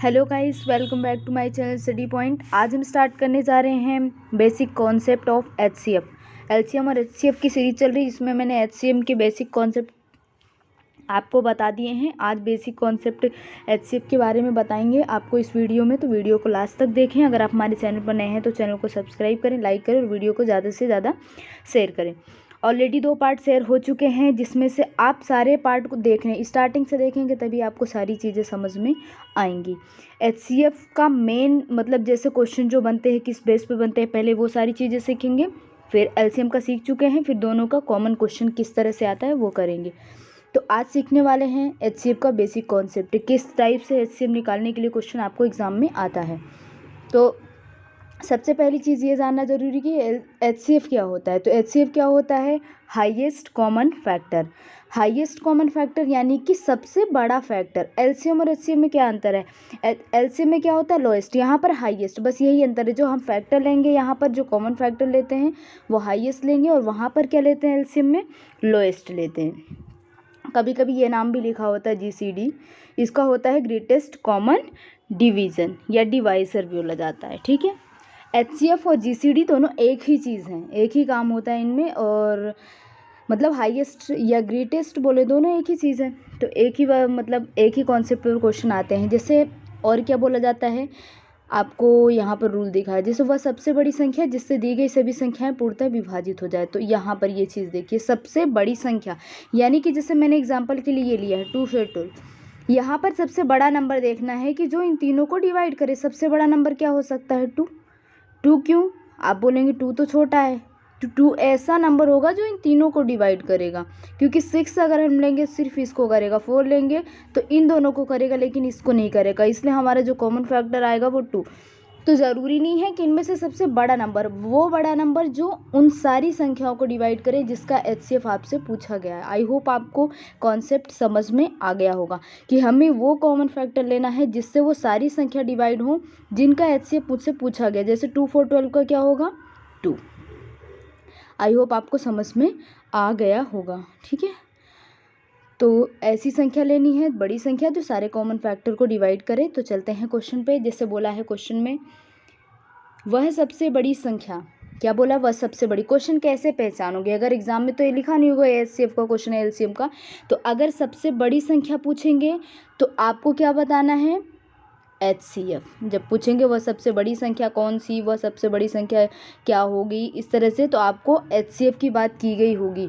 Hello guys, welcome back to my channel Study Point. आज हम start करने जा रहे हैं basic concept of HCF. LCM और एचसीएफ की सीरीज चल रही है, जिसमें मैंने एचसीएम के बेसिक कॉन्सेप्ट आपको बता दिए हैं। आज बेसिक कॉन्सेप्ट एचसीएफ के बारे में बताएंगे आपको इस वीडियो में, तो वीडियो को लास्ट तक देखें। अगर आप हमारे चैनल पर नए हैं तो चैनल को सब्सक्राइब करें, लाइक करें और वीडियो को ज़्यादा से ज़्यादा शेयर करें। ऑलरेडी 2 पार्ट शेयर हो चुके हैं, जिसमें से आप सारे पार्ट को देख रहे हैं, स्टार्टिंग से देखेंगे तभी आपको सारी चीज़ें समझ में आएंगी। एचसीएफ का मेन मतलब जैसे क्वेश्चन जो बनते हैं किस बेस पे बनते हैं, पहले वो सारी चीज़ें सीखेंगे। फिर एलसीएम का सीख चुके हैं, फिर दोनों का कॉमन क्वेश्चन किस तरह से आता है वो करेंगे। तो आज सीखने वाले हैं एचसीएफ का बेसिक कॉन्सेप्ट, किस टाइप से एचसीएफ निकालने के लिए क्वेश्चन आपको एग्जाम में आता है। तो सबसे पहली चीज़ ये जानना जरूरी कि एचसीएफ क्या होता है। तो एचसीएफ क्या होता है? Highest common factor. Highest common factor यानी कि सबसे बड़ा फैक्टर। एलसीएम और एचसीएफ में क्या अंतर है? एलसीएम में क्या होता है? लोएस्ट, यहाँ पर हाईएस्ट, बस यही अंतर है। जो हम फैक्टर लेंगे यहाँ पर, जो कॉमन फैक्टर लेते हैं वो हाईएस्ट लेंगे, और वहाँ पर क्या लेते हैं? एलसीएम में लोएस्ट लेते हैं। कभी कभी ये नाम भी लिखा होता है जीसीडी, इसका होता है ग्रेटेस्ट कॉमन डिवीज़न या डिवाइसर भी बोला जाता है। ठीक है, एचसीएफ और जीसीडी दोनों एक ही चीज़ हैं, एक ही काम होता है इनमें, और मतलब हाईएस्ट या ग्रेटेस्ट बोले दोनों एक ही चीज़ है। तो एक ही मतलब एक ही कॉन्सेप्ट पर क्वेश्चन आते हैं। जैसे और क्या बोला जाता है, आपको यहाँ पर रूल दिखा है, जैसे वह सबसे बड़ी संख्या जिससे दी गई सभी संख्याएं पूर्णतः विभाजित हो जाए। तो यहाँ पर ये चीज़ देखिए, सबसे बड़ी संख्या यानी कि जैसे मैंने एग्जांपल के लिए ये लिया है 2 से 12। यहाँ पर सबसे बड़ा नंबर देखना है कि जो इन तीनों को डिवाइड करे। सबसे बड़ा नंबर क्या हो सकता है? 2। 2 क्यों? आप बोलेंगे 2 तो छोटा है, तो 2 ऐसा नंबर होगा जो इन तीनों को डिवाइड करेगा, क्योंकि 6 अगर हम लेंगे सिर्फ इसको करेगा, 4 लेंगे तो इन दोनों को करेगा लेकिन इसको नहीं करेगा, इसलिए हमारा जो कॉमन फैक्टर आएगा वो 2। तो ज़रूरी नहीं है कि इनमें से सबसे बड़ा नंबर, वो बड़ा नंबर जो उन सारी संख्याओं को डिवाइड करे जिसका एचसीएफ आपसे पूछा गया है। आई होप आपको कॉन्सेप्ट समझ में आ गया होगा कि हमें वो कॉमन फैक्टर लेना है जिससे वो सारी संख्या डिवाइड हो जिनका एचसीएफ मुझसे पूछा गया। जैसे 2 4 12 का क्या होगा? 2। आई होप आपको समझ में आ गया होगा। ठीक है, तो ऐसी संख्या लेनी है, बड़ी संख्या जो सारे कॉमन फैक्टर को डिवाइड करे। तो चलते हैं क्वेश्चन पे। जैसे बोला है क्वेश्चन में, वह सबसे बड़ी संख्या, क्या बोला? वह सबसे बड़ी। क्वेश्चन कैसे पहचानोगे? अगर एग्जाम में तो ये लिखा नहीं होगा एचसीएफ का क्वेश्चन है एलसीएम का, तो अगर सबसे बड़ी संख्या पूछेंगे तो आपको क्या बताना है? एचसीएफ। जब पूछेंगे वह सबसे बड़ी संख्या कौन सी, वह सबसे बड़ी संख्या क्या होगी, इस तरह से तो आपको एचसीएफ की बात की गई होगी,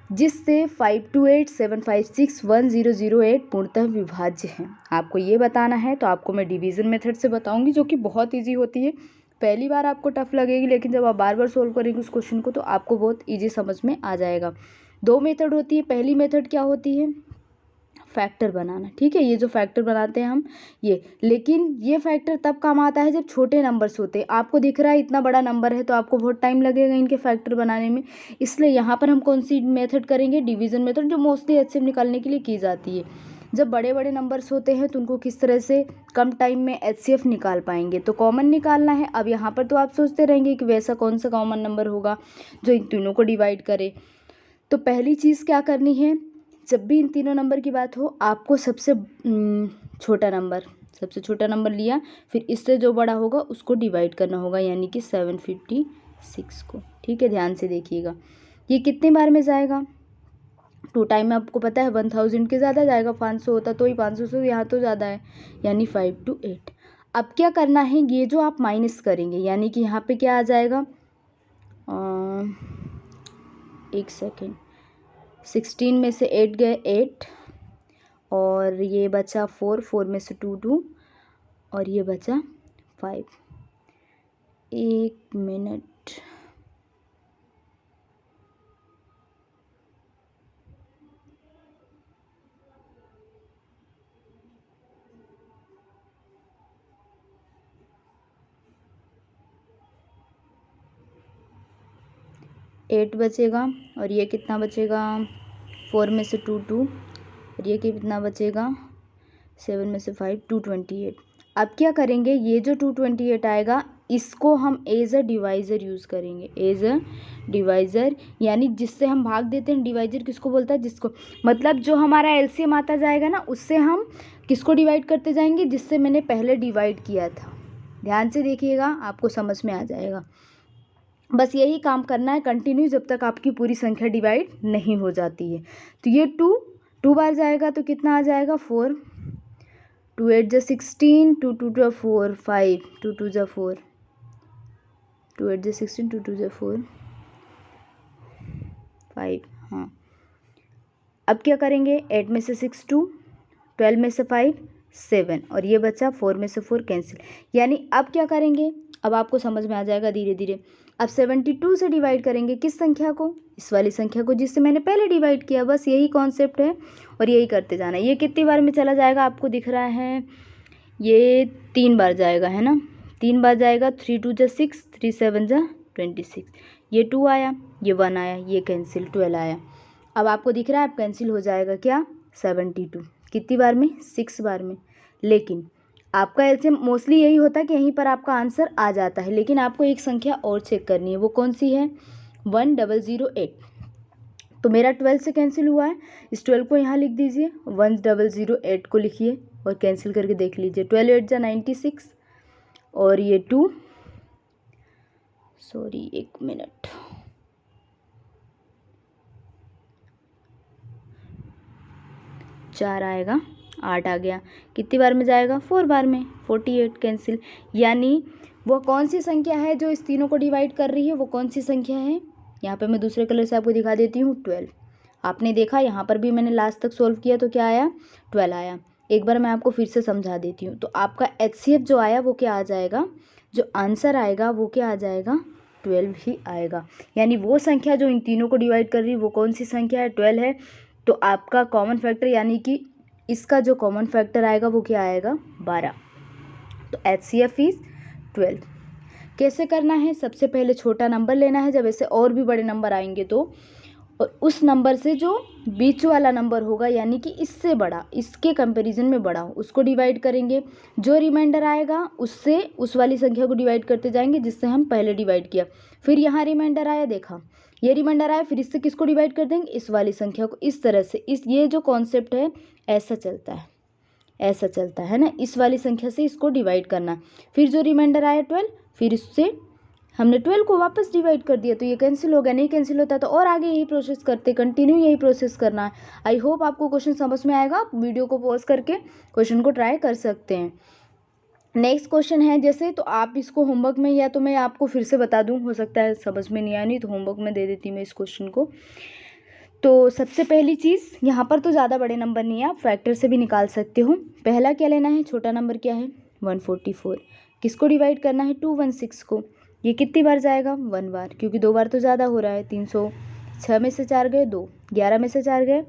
जिससे 528 756 1008 पूर्णतः विभाज्य है। आपको ये बताना है। तो आपको मैं डिवीज़न मेथड से बताऊंगी, जो कि बहुत इजी होती है। पहली बार आपको टफ लगेगी, लेकिन जब आप बार बार सोल्व करेंगे उस क्वेश्चन को तो आपको बहुत इजी समझ में आ जाएगा। 2 मेथड होती है। पहली मेथड क्या होती है? फैक्टर बनाना। ठीक है, ये जो फैक्टर बनाते हैं हम, ये, लेकिन ये फैक्टर तब काम आता है जब छोटे नंबर्स होते हैं। आपको दिख रहा है इतना बड़ा नंबर है तो आपको बहुत टाइम लगेगा इनके फैक्टर बनाने में, इसलिए यहाँ पर हम कौन सी मेथड करेंगे? डिवीज़न मेथड, जो मोस्टली एचसीएफ निकालने के लिए की जाती है। जब बड़े बड़े नंबर्स होते हैं तो उनको किस तरह से कम टाइम में एचसीएफ निकाल पाएंगे, तो कॉमन निकालना है। अब यहाँ पर तो आप सोचते रहेंगे कि वैसा कौन सा कॉमन नंबर होगा जो इन तीनों को डिवाइड करे। तो पहली चीज़ क्या करनी है, जब भी इन तीनों नंबर की बात हो, आपको सबसे छोटा नंबर लिया, फिर इससे जो बड़ा होगा उसको डिवाइड करना होगा, यानी कि 756 को। ठीक है, ध्यान से देखिएगा। ये कितने बार में जाएगा? 2 टाइम में आपको पता है 1000 के ज़्यादा जाएगा। 500 होता तो ही 500 से यहाँ तो ज़्यादा है, यानी 5 to 8। अब क्या करना है, ये जो आप माइनस करेंगे, यानी कि यहाँ पे क्या आ जाएगा, एक सेकेंड, 16 में से 8 गए 8, और ये बचा 4, 4 में से 2 2, और ये बचा 5। एक मिनट, एट बचेगा, और ये कितना बचेगा? 4 में से 2 2, और ये कितना बचेगा? 7 में से 5, 228। अब क्या करेंगे, ये जो 228 आएगा इसको हम एज अ डिवाइज़र यूज़ करेंगे, एज अ डिवाइज़र, यानी जिससे हम भाग देते हैं। डिवाइज़र किसको बोलता है? जिसको, मतलब जो हमारा एलसीएम आता जाएगा ना, उससे हम किसको डिवाइड करते जाएंगे? जिससे मैंने पहले डिवाइड किया था। ध्यान से देखिएगा, आपको समझ में आ जाएगा। बस यही काम करना है कंटिन्यू, जब तक आपकी पूरी संख्या डिवाइड नहीं हो जाती है। तो ये 2 बार जाएगा तो कितना आ जाएगा? 4, 2 8 जा 16, 2 2 जा 4, 5, 2 2 जा 4, 2 8 जा 16, 2 2 जा 4, 5। हाँ, अब क्या करेंगे? 8 में से 6 2, 12 में से 5 7, और ये बचा 4 में से 4 कैंसिल। यानी अब क्या करेंगे? अब आपको समझ में आ जाएगा धीरे धीरे। अब 72 से डिवाइड करेंगे किस संख्या को? इस वाली संख्या को जिससे मैंने पहले डिवाइड किया। बस यही कॉन्सेप्ट है और यही करते जाना है। ये कितनी बार में चला जाएगा आपको दिख रहा है? ये 3 बार जाएगा, है ना? 3 बार जाएगा। 3 2 जा 6, 3 7 जा 26। ये 2 आया, ये 1 आया, ये कैंसिल 12 आया। अब आपको दिख रहा है अब कैंसिल हो जाएगा क्या? 72। कितनी बार में? 6 बार में। लेकिन आपका एलसीएम मोस्टली यही होता है कि यहीं पर आपका आंसर आ जाता है, लेकिन आपको एक संख्या और चेक करनी है। वो कौन सी है? 1008। तो मेरा 12 से कैंसिल हुआ है, इस 12 को यहाँ लिख दीजिए, 1008 को लिखिए और कैंसिल करके देख लीजिए। 12 8 जा 96, और ये 2, सॉरी 1 मिनट, 4 आएगा, 8 आ गया। कितनी बार में जाएगा? 4 बार में, 48 कैंसिल। यानी वो कौन सी संख्या है जो इस तीनों को डिवाइड कर रही है? वो कौन सी संख्या है? यहाँ पे मैं दूसरे कलर से आपको दिखा देती हूँ, 12। आपने देखा यहाँ पर भी मैंने लास्ट तक सॉल्व किया तो क्या आया? 12 आया। एक बार मैं आपको फिर से समझा देती हूँ। तो आपका HCF जो आया वो क्या आ जाएगा? जो आंसर आएगा वो क्या आ जाएगा? 12 ही आएगा। यानी वो संख्या जो इन तीनों को डिवाइड कर रही है वो कौन सी संख्या है? 12 है। तो आपका कॉमन फैक्टर, यानी कि इसका जो कॉमन फैक्टर आएगा वो क्या आएगा? 12। तो HCF इज 12। कैसे करना है? सबसे पहले छोटा नंबर लेना है, जब ऐसे और भी बड़े नंबर आएंगे तो, और उस नंबर से जो बीच वाला नंबर होगा, यानी कि इससे बड़ा, इसके कंपैरिजन में बड़ा हो, उसको डिवाइड करेंगे। जो रिमाइंडर आएगा उससे उस वाली संख्या को डिवाइड करते जाएंगे जिससे हम पहले डिवाइड किया। फिर यहाँ रिमाइंडर आया, देखा, ये रिमाइंडर आया, फिर इससे किसको डिवाइड कर देंगे? इस वाली संख्या को। इस तरह से ये जो कॉन्सेप्ट है ऐसा चलता है, ऐसा चलता है ना। इस वाली संख्या से इसको डिवाइड करना। फिर जो रिमाइंडर आया 12, फिर इससे हमने 12 को वापस डिवाइड कर दिया, तो ये कैंसिल हो गया। नहीं कैंसिल होता तो और आगे यही प्रोसेस करते, कंटिन्यू यही प्रोसेस करना है। आई होप आपको क्वेश्चन समझ में आएगा। आप वीडियो को पॉज करके क्वेश्चन को ट्राई कर सकते हैं। नेक्स्ट क्वेश्चन है जैसे, तो आप इसको होमवर्क में, या तो मैं आपको फिर से बता दूं, हो सकता है समझ में नहीं आया, नहीं तो होमवर्क में दे देती मैं इस क्वेश्चन को। तो सबसे पहली चीज़, यहाँ पर तो ज़्यादा बड़े नंबर नहीं है, आप फैक्टर से भी निकाल सकते हो। पहला क्या लेना है? छोटा नंबर क्या है? 144। किसको डिवाइड करना है? 216 को। ये कितनी बार जाएगा? 1 बार, क्योंकि 2 बार तो ज़्यादा हो रहा है। 306 में से 4 गए 2, 11 में से 4 गए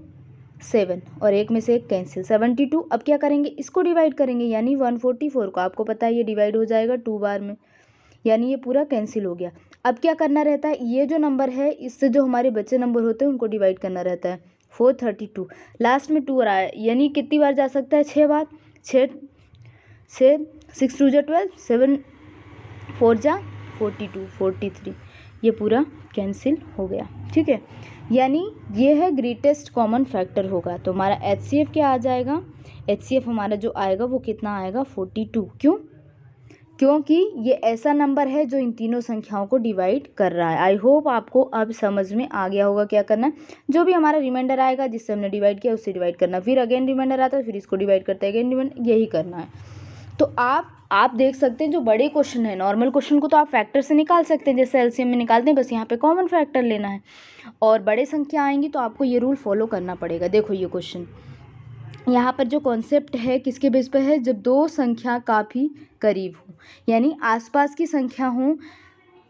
7, और 1 में से 1 कैंसिल, 72। अब क्या करेंगे? इसको डिवाइड करेंगे, यानी 144 को। आपको पता है ये डिवाइड हो जाएगा 2 बार में, यानी ये पूरा कैंसिल हो गया। अब क्या करना रहता है? ये जो नंबर है इससे जो हमारे बच्चे नंबर होते हैं उनको डिवाइड करना रहता है। 432, लास्ट में 2 रहा है, यानी कितनी बार जा सकता है? 6 बार। 6 6 2 जा 12, 7 4 जा 42, 43, ये पूरा कैंसिल हो गया। ठीक है, यानी ये है ग्रेटेस्ट कॉमन फैक्टर होगा। तो हमारा HCF क्या आ जाएगा? HCF हमारा जो आएगा वो कितना आएगा? 42। क्यों? क्योंकि ये ऐसा नंबर है जो इन तीनों संख्याओं को डिवाइड कर रहा है। आई होप आपको अब समझ में आ गया होगा क्या करना है। जो भी हमारा रिमाइंडर आएगा जिससे हमने डिवाइड किया उससे डिवाइड करना, फिर अगेन रिमाइंडर आता है, फिर इसको डिवाइड करते हैं, अगेन रिमाइंडर, यही करना है। तो आप देख सकते हैं जो बड़े क्वेश्चन है, नॉर्मल क्वेश्चन को तो आप फैक्टर से निकाल सकते हैं, जैसे एलसीएम में निकालते हैं, बस यहाँ पे कॉमन फैक्टर लेना है। और बड़े संख्या आएंगी तो आपको ये रूल फॉलो करना पड़ेगा। देखो ये क्वेश्चन, यहाँ पर जो कॉन्सेप्ट है किसके बेस पर है? जब दो संख्या काफ़ी करीब हो, यानी आसपास की संख्या हो,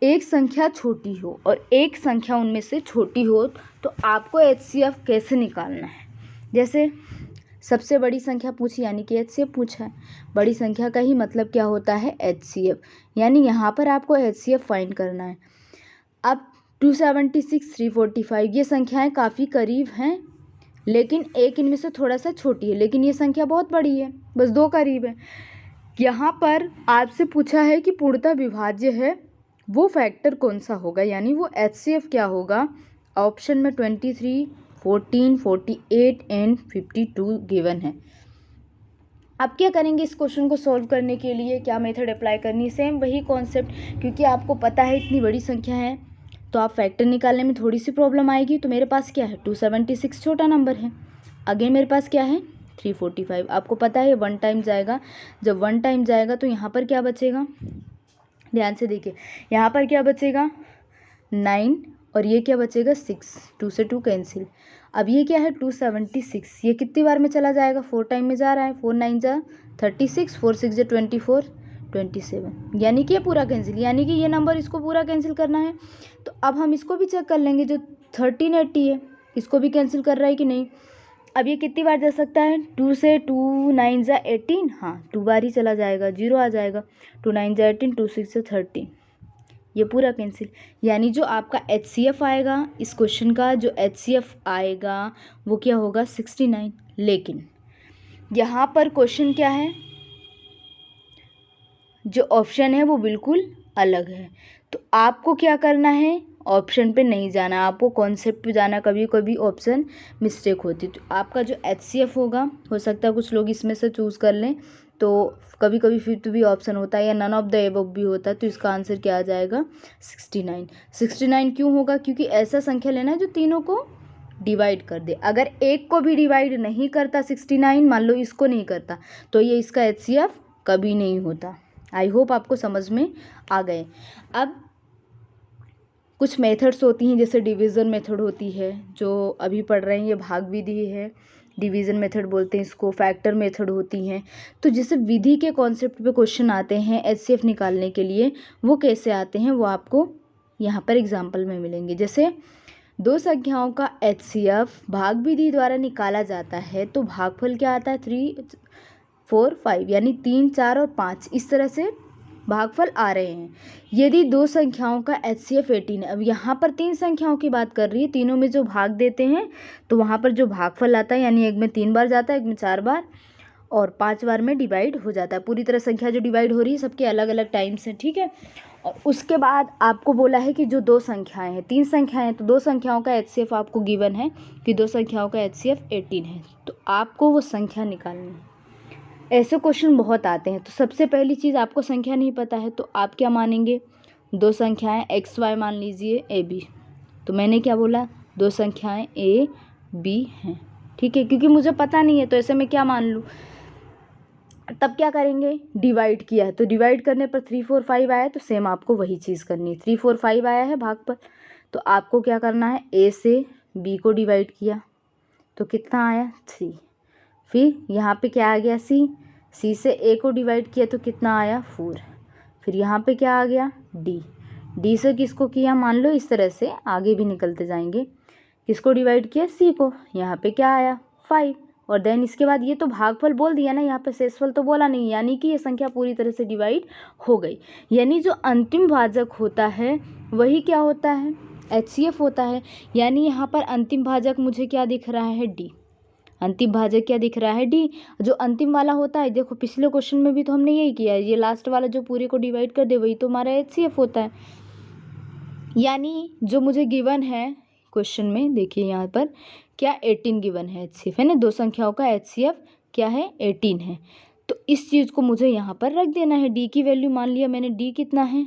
एक संख्या छोटी हो और एक संख्या उनमें से छोटी हो, तो आपको HCF कैसे निकालना है। जैसे सबसे बड़ी संख्या पूछी, यानी कि HCF पूछा है। बड़ी संख्या का ही मतलब क्या होता है? HCF, यानी यहाँ पर आपको HCF फाइंड करना है। अब 276, 345 ये संख्याएं काफ़ी करीब हैं, लेकिन एक इनमें से थोड़ा सा छोटी है, लेकिन ये संख्या बहुत बड़ी है, बस 2 करीब है। यहाँ पर आपसे पूछा है कि पूर्णतः विभाज्य है वो फैक्टर कौन सा होगा, यानी वो HCF क्या होगा। ऑप्शन में 23, 14, 48 एंड 52 गिवन है। अब क्या करेंगे इस क्वेश्चन को सॉल्व करने के लिए, क्या मेथड अप्लाई करनी, सेम वही कॉन्सेप्ट, क्योंकि आपको पता है इतनी बड़ी संख्या है तो आप फैक्टर निकालने में थोड़ी सी प्रॉब्लम आएगी। तो मेरे पास क्या है 276 छोटा नंबर है, अगेन मेरे पास क्या है 345। आपको पता है 1 टाइम जाएगा, जब 1 टाइम जाएगा तो यहाँ पर क्या बचेगा, ध्यान से देखिए, यहाँ पर क्या बचेगा 9 और ये क्या बचेगा 6, 2 से 2 कैंसिल। अब ये क्या है 276, ये कितनी बार में चला जाएगा 4 टाइम में जा रहा है, 4 9 जा 36, 4 6 जा 24, 27, यानी कि ये पूरा कैंसिल, यानी कि ये नंबर इसको पूरा कैंसिल करना है। तो अब हम इसको भी चेक कर लेंगे, जो 1380 है इसको भी कैंसिल कर रहा है कि नहीं। अब ये कितनी बार जा सकता है, 2 से 2 9 जा 18, हाँ 2 बार ही चला जाएगा, 0 आ जाएगा, 2 9 जा 18, 2 6 जा 13, ये पूरा कैंसिल। यानी जो आपका HCF आएगा इस क्वेश्चन का, जो HCF आएगा वो क्या होगा 69। लेकिन यहाँ पर क्वेश्चन क्या है, जो ऑप्शन है वो बिल्कुल अलग है। तो आपको क्या करना है, ऑप्शन पे नहीं जाना, आपको कॉन्सेप्ट पे जाना। कभी कभी ऑप्शन मिस्टेक होती, तो आपका जो HCF होगा, हो सकता है कुछ लोग इसमें से चूज़ कर लें, तो कभी कभी फिफ्थ भी ऑप्शन होता है या नन ऑफ द एबव भी होता है। तो इसका आंसर क्या आ जाएगा 69। 69 क्यों होगा, क्योंकि ऐसा संख्या लेना है जो तीनों को डिवाइड कर दे। अगर एक को भी डिवाइड नहीं करता 69, मान लो इसको नहीं करता, तो ये इसका HCF कभी नहीं होता। आई होप आपको समझ में आ गए। अब कुछ मेथड्स होती हैं, जैसे डिवीज़न मेथड होती है जो अभी पढ़ रहे हैं, ये भाग विधि है, डिवीज़न मेथड बोलते हैं इसको, फैक्टर मेथड होती हैं। तो जैसे विधि के कॉन्सेप्ट पे क्वेश्चन आते हैं HCF निकालने के लिए, वो कैसे आते हैं वो आपको यहाँ पर एग्जाम्पल में मिलेंगे। जैसे दो संख्याओं का HCF भाग विधि द्वारा निकाला जाता है, तो भागफल क्या आता है 3 4 5, यानी 3 4 और 5, इस तरह से भागफल आ रहे हैं। यदि दो संख्याओं का HCF 18 है, अब यहाँ पर 3 संख्याओं की बात कर रही है, तीनों में जो भाग देते हैं तो वहाँ पर जो भागफल आता है, यानी एक में 3 बार जाता है, एक में 4 बार और 5 बार में डिवाइड हो जाता है। पूरी तरह संख्या जो डिवाइड हो रही है सबके अलग अलग टाइम्स हैं, ठीक है। और उसके बाद आपको बोला है कि जो दो संख्याएं हैं, 3 संख्याएं हैं, तो दो संख्याओं का HCF आपको गिवन है कि दो संख्याओं का HCF 18 है, तो आपको वो संख्या निकालनी है। ऐसे क्वेश्चन बहुत आते हैं। तो सबसे पहली चीज़, आपको संख्या नहीं पता है तो आप क्या मानेंगे, दो संख्याएं XY मान लीजिए AB, तो मैंने क्या बोला, दो संख्याएं AB हैं, ठीक है, क्योंकि मुझे पता नहीं है तो ऐसे में क्या मान लूँ। तब क्या करेंगे, डिवाइड किया है तो डिवाइड करने पर 3 4 5 आया, तो सेम आपको वही चीज़ करनी है। 3 4 5 आया है भाग पर, तो आपको क्या करना है, A से B को डिवाइड किया तो कितना आया 3, फिर यहाँ पे क्या आ गया C से A को डिवाइड किया तो कितना आया 4, फिर यहाँ पे क्या आ गया D से किसको किया, मान लो इस तरह से आगे भी निकलते जाएंगे, किसको डिवाइड किया C को, यहाँ पे क्या आया 5, और देन इसके बाद ये तो भागफल बोल दिया ना, यहाँ पे शेषफल तो बोला नहीं, यानी कि ये संख्या पूरी तरह से डिवाइड हो गई। यानी जो अंतिम भाजक होता है वही क्या होता है, HCF होता है। यानी यहाँ पर अंतिम भाजक मुझे क्या दिख रहा है D, अंतिम भाजक क्या दिख रहा है D। जो अंतिम वाला होता है, देखो पिछले क्वेश्चन में भी तो हमने यही किया है, ये लास्ट वाला जो पूरे को डिवाइड कर दे वही तो हमारा HCF होता है। यानी जो मुझे गिवन है क्वेश्चन में, देखिए यहाँ पर क्या 18 गिवन है HCF, है ना, दो संख्याओं का HCF क्या है 18 है। तो इस चीज़ को मुझे यहाँ पर रख देना है, D की वैल्यू मान लिया मैंने, D कितना है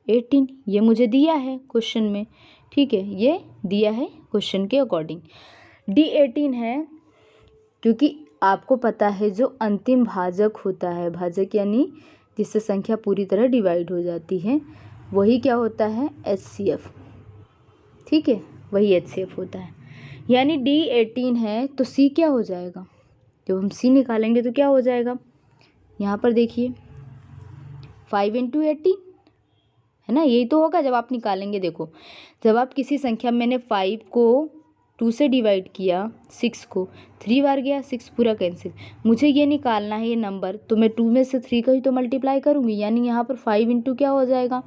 18, ये मुझे दिया है क्वेश्चन में, ठीक है, ये दिया है क्वेश्चन के अकॉर्डिंग D 18 है, क्योंकि आपको पता है जो अंतिम भाजक होता है, भाजक यानी जिससे संख्या पूरी तरह डिवाइड हो जाती है, वही क्या होता है HCF, ठीक है, वही HCF होता है। यानी D 18 है तो C क्या हो जाएगा, जब हम C निकालेंगे तो क्या हो जाएगा, यहाँ पर देखिए 5 × 18 है ना, यही तो होगा जब आप निकालेंगे। देखो जब आप किसी संख्या, मैंने 5 को 2 से डिवाइड किया, 6 को 3 बार गया, 6 पूरा कैंसिल, मुझे ये निकालना है ये नंबर, तो मैं 2 में से 3 का ही तो मल्टीप्लाई करूँगी, यानी यहाँ पर 5 × क्या हो जाएगा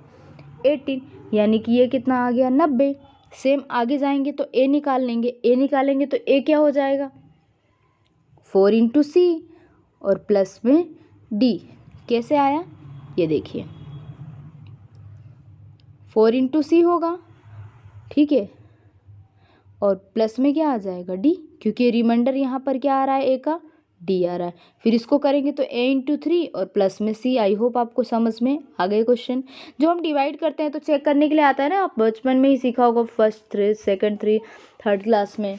18, यानी कि ये कितना आ गया 90। सेम आगे जाएंगे तो A निकाल लेंगे, A निकालेंगे तो A क्या हो जाएगा 4 × C और प्लस में D, कैसे आया ये देखिए, 4 इंटू सी होगा, ठीक है, और प्लस में क्या आ जाएगा डी, क्योंकि रिमाइंडर यहाँ पर क्या आ रहा है, ए का डी आ रहा है। फिर इसको करेंगे तो ए इंटू 3 और प्लस में सी। आई होप आपको समझ में आ गए क्वेश्चन। जो हम डिवाइड करते हैं तो चेक करने के लिए आता है ना, आप बचपन में ही सीखा होगा, फर्स्ट 3, सेकंड 3, थर्ड क्लास में,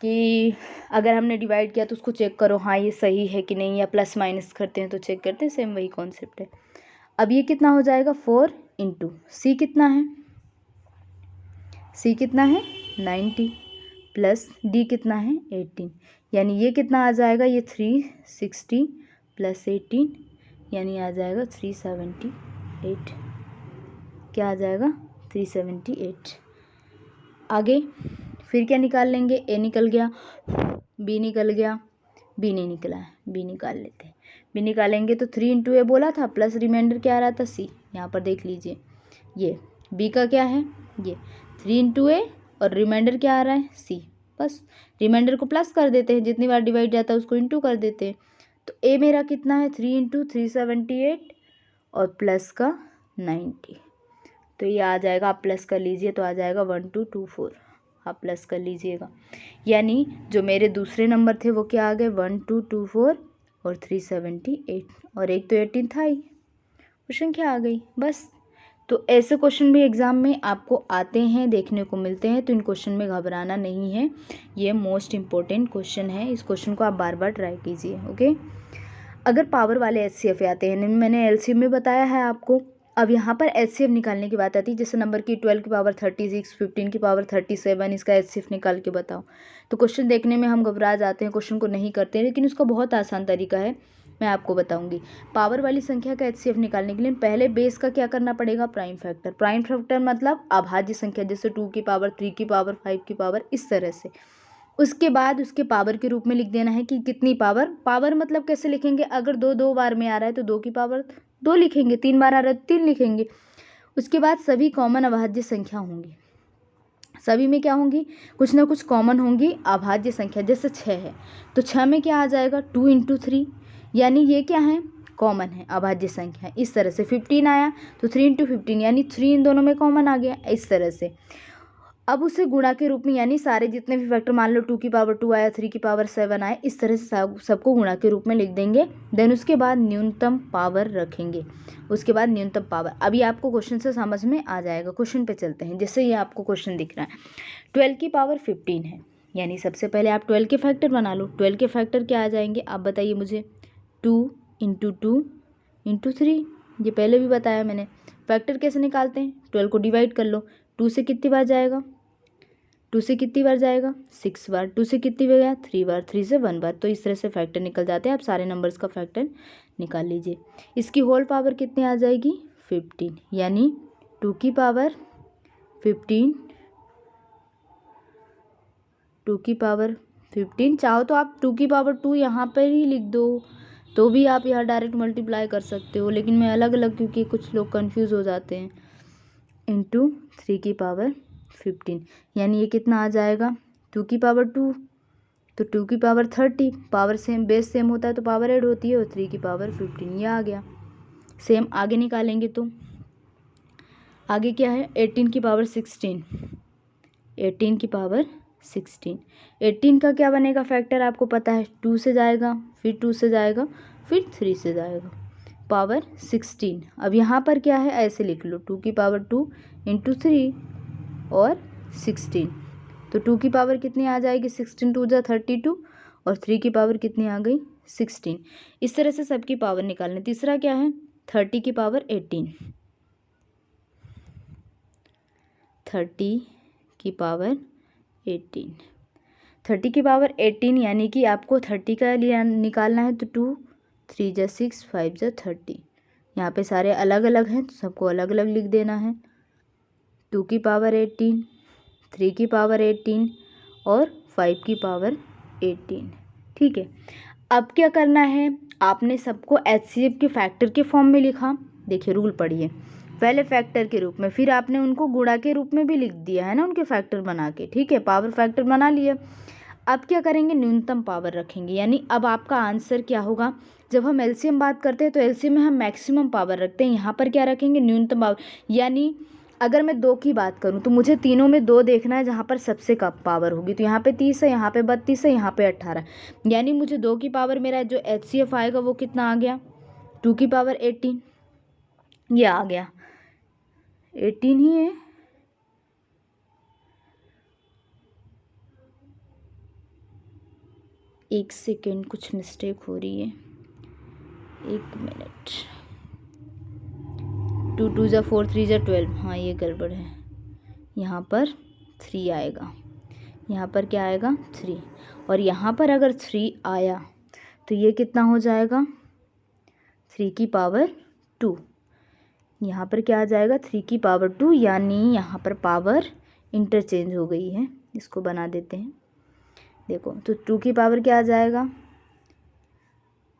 कि अगर हमने डिवाइड किया तो उसको चेक करो, हाँ ये सही है कि नहीं, या प्लस माइनस करते हैं तो चेक करते हैं, सेम वही कॉन्सेप्ट है। अब ये कितना हो जाएगा, 4 इंटू सी कितना है, सी कितना है 90 प्लस डी कितना है 18, यानी ये कितना आ जाएगा, ये 360 प्लस 18 यानी आ जाएगा 378, क्या आ जाएगा 378। आगे फिर क्या निकाल लेंगे, ए निकल गया, बी निकल गया, बी नहीं निकला है, बी निकाल लेते हैं। बी निकालेंगे तो 3 इंटू ए बोला था, प्लस रिमाइंडर क्या आ रहा था सी, यहाँ पर देख लीजिए, ये बी का क्या है, ये 3 इंटू ए और रिमाइंडर क्या आ रहा है सी, बस रिमाइंडर को प्लस कर देते हैं, जितनी बार डिवाइड जाता है उसको इंटू कर देते हैं। तो ए मेरा कितना है 3 इंटू 378 और प्लस का 90, तो ये आ जाएगा, आप प्लस कर लीजिए तो आ जाएगा 1224, आप प्लस कर लीजिएगा। यानी जो मेरे दूसरे नंबर थे वो क्या आ गए, 1224 और 378, और एक तो 18 था ही, क्वेश्चन क्या आ गई बस। तो ऐसे क्वेश्चन भी एग्ज़ाम में आपको आते हैं, देखने को मिलते हैं, तो इन क्वेश्चन में घबराना नहीं है, ये मोस्ट इम्पोर्टेंट क्वेश्चन है, इस क्वेश्चन को आप बार बार ट्राई कीजिए, ओके। अगर पावर वाले HCF आते हैं, मैंने LCM में बताया है आपको, अब यहाँ पर HCF निकालने की बात आती है, जैसे नंबर की 12 की पावर 36, 15 की पावर 37, इसका HCF निकाल के बताओ, तो क्वेश्चन देखने में हम घबरा जाते हैं, क्वेश्चन को नहीं करते हैं, लेकिन उसका बहुत आसान तरीका है, मैं आपको बताऊंगी। पावर वाली संख्या का HCF निकालने के लिए पहले बेस का क्या करना पड़ेगा, प्राइम फैक्टर। प्राइम फैक्टर मतलब अभाज्य संख्या, जैसे 2 की पावर, 3 की पावर, 5 की पावर, इस तरह से। उसके बाद उसके पावर के रूप में लिख देना है कि कितनी पावर, पावर मतलब कैसे लिखेंगे, अगर 2 बार में आ रहा है तो 2 की पावर 2 लिखेंगे, 3 बार आ रहा है तो 3 लिखेंगे। उसके बाद सभी कॉमन अभाज्य संख्या होंगी, सभी में क्या होंगी, कुछ ना कुछ कॉमन होंगी अभाज्य संख्या, जैसे 6 है तो 6 में क्या आ जाएगा 2 इंटू 3, यानी ये क्या है, कॉमन है अभाज्य संख्या। इस तरह से 15 आया तो 3 इंटू 15, यानी 3 इन दोनों में कॉमन आ गया, इस तरह से। अब उसे गुणा के रूप में, यानी सारे जितने भी फैक्टर, मान लो 2 की पावर 2 आया, 3 की पावर 7 आया, इस तरह से सबको गुणा के रूप में लिख देंगे। देन उसके बाद न्यूनतम पावर रखेंगे, उसके बाद न्यूनतम पावर। अभी आपको क्वेश्चन से समझ में आ जाएगा, क्वेश्चन पे चलते हैं। जैसे ये आपको क्वेश्चन दिख रहा है, 12 की पावर 15 है, यानी सबसे पहले आप 12 के फैक्टर बना लो। 12 के फैक्टर क्या आ जाएंगे, आप बताइए मुझे, 2 इंटू 2 इंटू 3, ये पहले भी बताया मैंने। फैक्टर कैसे निकालते हैं, 12 को डिवाइड कर लो, 2 से कितनी बार जाएगा, 2 से कितनी बार जाएगा 6 बार, 2 से कितनी बार गया 3 बार, 3 से 1 बार, तो इस तरह से फैक्टर निकल जाते हैं। आप सारे नंबर्स का फैक्टर निकाल लीजिए। इसकी होल पावर कितनी आ जाएगी 15, यानी 2 की पावर 15, 2 की पावर 15, चाहो तो आप 2 की पावर 2 यहाँ पर ही लिख दो, तो भी आप यहाँ डायरेक्ट मल्टीप्लाई कर सकते हो, लेकिन मैं अलग अलग, क्योंकि कुछ लोग कंफ्यूज हो जाते हैं, इंटू 3 की पावर 15, यानी ये कितना आ जाएगा 2 की पावर 2, तो 2 की power 30, power same, base same होता है तो पावर ऐड होती है, और 3 की पावर 15, ये आ गया। सेम आगे निकालेंगे तो आगे क्या है, 18 की पावर 16, 18 की पावर 16, 18 का क्या बनेगा फैक्टर, आपको पता है, 2 से जाएगा, फिर 2 से जाएगा, फिर 3 से जाएगा, पावर 16। अब यहाँ पर क्या है, ऐसे लिख लो, 2 की पावर 2 इंटू 3 और 16, तो 2 की पावर कितनी आ जाएगी, 16 2 जा 32, और 3 की पावर कितनी आ गई 16। इस तरह से सबकी पावर निकालनी। तीसरा क्या है, 30 की पावर 18, 30 की पावर 18, 30 की पावर 18, यानी कि आपको 30 का लिए निकालना है, तो 2 3 जा 6 5 जा 30, यहाँ पे सारे अलग अलग हैं तो सबको अलग अलग लिख देना है। 2 की पावर 18, 3 की पावर 18 और 5 की पावर 18, ठीक है। अब क्या करना है, आपने सबको HCF के फैक्टर के फॉर्म में लिखा, देखिए रूल पढ़िए, पहले फैक्टर के रूप में, फिर आपने उनको गुणा के रूप में भी लिख दिया है ना, उनके फैक्टर बना के, ठीक है, पावर फैक्टर बना लिया। अब क्या करेंगे, न्यूनतम पावर रखेंगे, यानी अब आपका आंसर क्या होगा, जब हम एलसीएम बात करते हैं तो एलसीएम में हम मैक्सिमम पावर रखते हैं, यहाँ पर क्या रखेंगे, न्यूनतम पावर। यानी अगर मैं 2 की बात करूँ तो मुझे तीनों में 2 देखना है जहाँ पर सबसे कम पावर होगी, तो यहाँ पे 30 है, यहाँ पे 32 है, यहाँ पे 18, यानी मुझे 2 की पावर मेरा जो एचसीएफ आएगा वो कितना आ गया, 2 की पावर 18, ये आ गया 18 ही है। एक सेकेंड, कुछ मिस्टेक हो रही है, 1 मिनट। 2 2 जा 4 3 जा 12, हाँ ये गड़बड़ है, यहाँ पर 3 आएगा, यहाँ पर क्या आएगा 3, और यहाँ पर अगर 3 आया तो ये कितना हो जाएगा 3 की पावर 2, यहाँ पर क्या आ जाएगा 3 की पावर 2, यानी यहाँ पर पावर इंटरचेंज हो गई है, इसको बना देते हैं, देखो तो 2 की पावर क्या आ जाएगा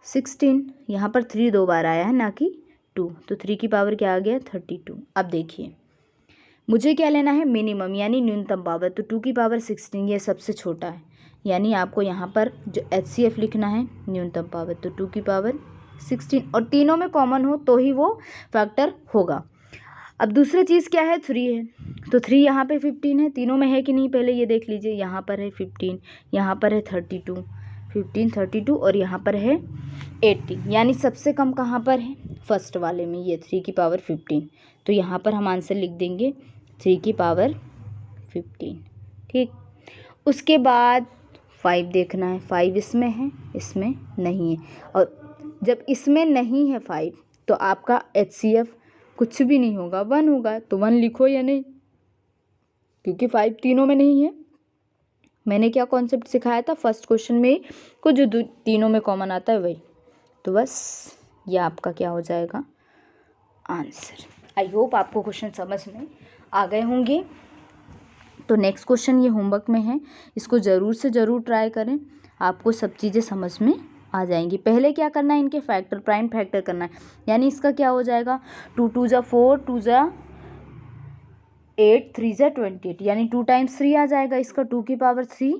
16, यहाँ पर 3 2 बार आया है ना कि 2, तो 3 की पावर क्या आ गया 32। अब देखिए मुझे क्या लेना है, मिनिमम यानी न्यूनतम पावर, तो 2 की पावर 16 ये सबसे छोटा है, यानी आपको यहाँ पर जो एचसीएफ लिखना है न्यूनतम पावर, तो 2 की पावर 16, और तीनों में कॉमन हो तो ही वो फैक्टर होगा। अब दूसरी चीज़ क्या है, 3 है, तो 3 यहाँ पे 15 है, तीनों में है कि नहीं पहले ये देख लीजिए, यहाँ पर है 15, यहाँ पर है 32, 15 32, और यहाँ पर है 80, यानी सबसे कम कहाँ पर है, फर्स्ट वाले में, ये 3 की पावर 15, तो यहाँ पर हम आंसर लिख देंगे 3 की पावर 15, ठीक। उसके बाद 5 देखना है, 5 इसमें है, इसमें नहीं है, और जब इसमें नहीं है 5 तो आपका एचसीएफ कुछ भी नहीं होगा, 1 होगा, तो 1 लिखो या नहीं, क्योंकि 5 तीनों में नहीं है। मैंने क्या कॉन्सेप्ट सिखाया था फर्स्ट क्वेश्चन में, को जो तीनों में कॉमन आता है वही, तो बस ये आपका क्या हो जाएगा आंसर। आई होप आपको क्वेश्चन समझ में आ गए होंगे। तो नेक्स्ट क्वेश्चन ये होमवर्क में है, इसको ज़रूर से ज़रूर ट्राई करें, आपको सब चीज़ें समझ में आ जाएंगी। पहले क्या करना है, इनके फैक्टर, प्राइम फैक्टर करना है, यानी इसका क्या हो जाएगा 2 2 जा 4, 2 जा 8, 3 जा 28, यानी 2 टाइम्स 3 आ जाएगा, इसका 2 की पावर 3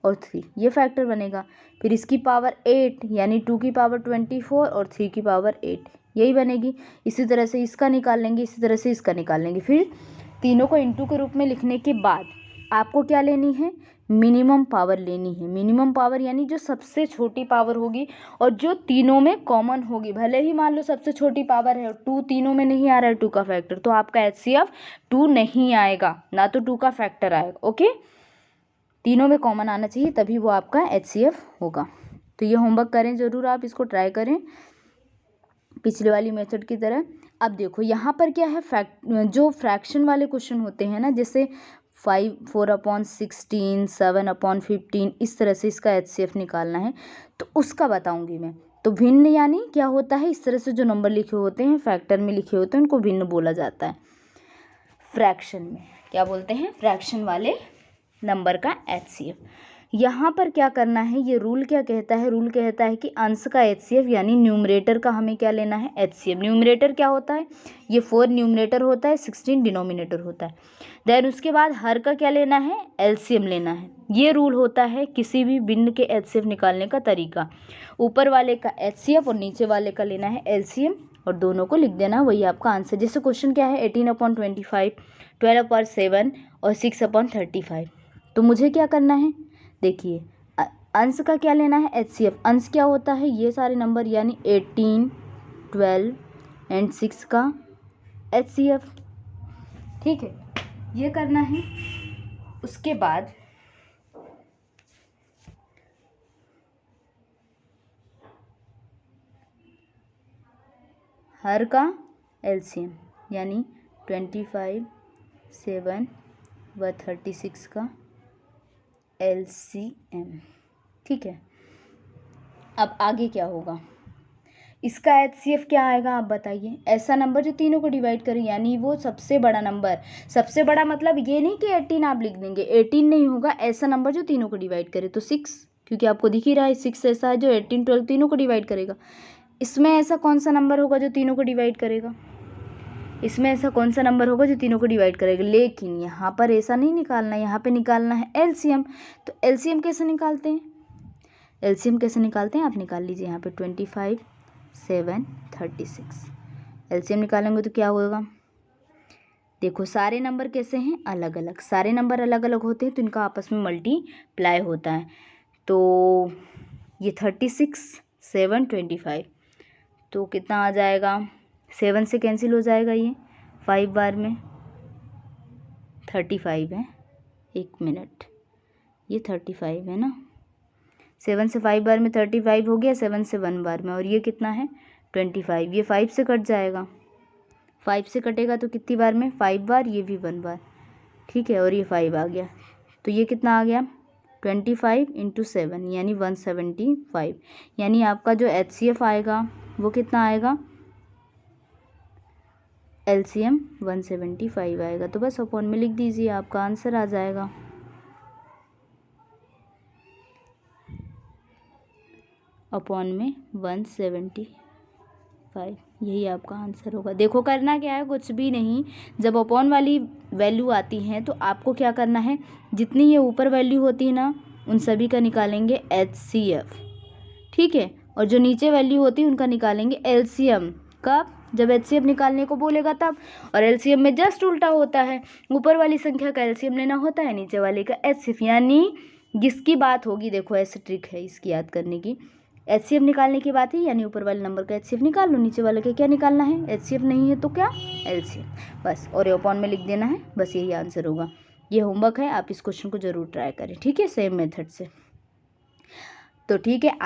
और 3 ये फैक्टर बनेगा। फिर इसकी पावर 8 यानी 2 की पावर 24 और 3 की पावर 8 यही बनेगी। इसी तरह से इसका निकाल लेंगे, इसी तरह से इसका निकाल लेंगे। फिर तीनों को इनटू के रूप में लिखने के बाद आपको क्या लेनी है, मिनिमम पावर लेनी है। मिनिमम पावर यानी जो सबसे छोटी पावर होगी और जो तीनों में कॉमन होगी। भले ही मान लो सबसे छोटी पावर है 2, तीनों में नहीं आ रहा है 2 का फैक्टर, तो आपका एचसीएफ 2 नहीं आएगा, ना तो 2 का फैक्टर आएगा। ओके, तीनों में कॉमन आना चाहिए तभी वो आपका एचसीएफ होगा। तो ये होमवर्क करें ज़रूर, आप इसको ट्राई करें पिछले वाली मेथड की तरह। अब देखो यहाँ पर क्या है, जो फ्रैक्शन वाले क्वेश्चन होते हैं ना, जैसे 4/16, 7/15, इस तरह से इसका एचसीएफ निकालना है तो उसका बताऊंगी मैं। तो भिन्न यानी क्या होता है, इस तरह से जो नंबर लिखे होते हैं फैक्टर में लिखे होते हैं उनको भिन्न बोला जाता है। फ्रैक्शन में क्या बोलते हैं, फ्रैक्शन वाले नंबर का एचसीएफ। यहाँ पर क्या करना है, ये रूल क्या कहता है, रूल कहता है कि अंश का एचसीएफ यानी न्यूमरेटर का हमें क्या लेना है, एचसीएफ। न्यूमरेटर क्या होता है, ये 4 न्यूमरेटर होता है, 16 डिनोमिनेटर होता है। देन उसके बाद हर का क्या लेना है, एलसीएम लेना है। ये रूल होता है किसी भी भिन्न के एचसीएफ निकालने का तरीका। ऊपर वाले का एचसीएफ और नीचे वाले का लेना है एलसीएम और दोनों को लिख देना, वही आपका आंसर। जैसे क्वेश्चन क्या है 18/25, 12/7 और 6/35। तो मुझे क्या करना है, देखिए अंश का क्या लेना है, एचसीएफ। अंश क्या होता है, ये सारे नंबर यानी 18, 12 एंड 6 का एचसीएफ। ठीक है, ये करना है। उसके बाद हर का एलसीएम यानी 25, 7 व 36 का एलसीएम। ठीक है, अब आगे क्या होगा, इसका एचसीएफ क्या आएगा आप बताइए। ऐसा नंबर जो तीनों को डिवाइड करे, यानी वो सबसे बड़ा नंबर। सबसे बड़ा मतलब ये नहीं कि 18 आप लिख देंगे, 18 नहीं होगा, ऐसा नंबर जो तीनों को डिवाइड करे। तो 6, क्योंकि आपको दिख ही रहा है 6 ऐसा है जो 18, 12 तीनों को डिवाइड करेगा। इसमें ऐसा कौन सा नंबर होगा जो तीनों को डिवाइड करेगा, इसमें ऐसा कौन सा नंबर होगा जो तीनों को डिवाइड करेगा, लेकिन यहाँ पर ऐसा नहीं निकालना, यहाँ पे निकालना है एलसीएम। तो एलसीएम कैसे निकालते हैं, एलसीएम कैसे निकालते हैं आप निकाल लीजिए यहाँ पे 25, 7, 36। एलसीएम निकालेंगे तो क्या होगा, देखो सारे नंबर कैसे हैं, अलग अलग, सारे नंबर अलग अलग होते हैं तो इनका आपस में मल्टीप्लाई होता है। तो ये 36, 7, 25, तो कितना आ जाएगा, 7 से कैंसिल हो जाएगा, ये 5 बार में 35 है, 1 मिनट, ये 35 है ना, 7 से 5 बार में 35 हो गया, 7 से 1 बार में, और ये कितना है 25, ये 5 से कट जाएगा, 5 से कटेगा तो कितनी बार में, 5 बार, ये भी 1 बार, ठीक है, और ये 5 आ गया, तो ये कितना आ गया 25 × 7 यानी 175, यानी आपका जो HCF आएगा वो कितना आएगा, LCM 175 आएगा। तो बस अपॉन में लिख दीजिए, आपका आंसर आ जाएगा। अपॉन में 175, यही आपका आंसर होगा। देखो करना क्या है, कुछ भी नहीं, जब अपॉन वाली वैल्यू आती है तो आपको क्या करना है, जितनी ये ऊपर वैल्यू होती है ना उन सभी का निकालेंगे HCF, ठीक है, और जो नीचे वैल्यू होती है उनका निकालेंगे LCM। कब, जब HCF निकालने को बोलेगा तब। और LCM में जस्ट उल्टा होता है, ऊपर वाली संख्या का LCM लेना होता है, नीचे वाले का HCF, यानी जिसकी बात होगी, देखो ऐसे ट्रिक है इसकी याद करने की, HCF निकालने की बात है, यानी ऊपर वाले नंबर का HCF निकाल लो, नीचे वाले का क्या निकालना है, HCF नहीं है तो क्या, LCM, बस, और अपॉन में लिख देना है, बस यही आंसर होगा। ये होमवर्क है, आप इस क्वेश्चन को ज़रूर ट्राई करें, ठीक है, सेम मेथड से। तो ठीक है,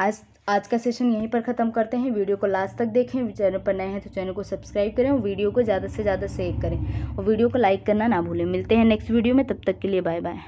आज का सेशन यहीं पर ख़त्म करते हैं। वीडियो को लास्ट तक देखें, चैनल पर नए हैं तो चैनल को सब्सक्राइब करें और वीडियो को ज़्यादा से ज़्यादा शेयर करें और वीडियो को लाइक करना ना भूलें। मिलते हैं नेक्स्ट वीडियो में, तब तक के लिए बाय बाय।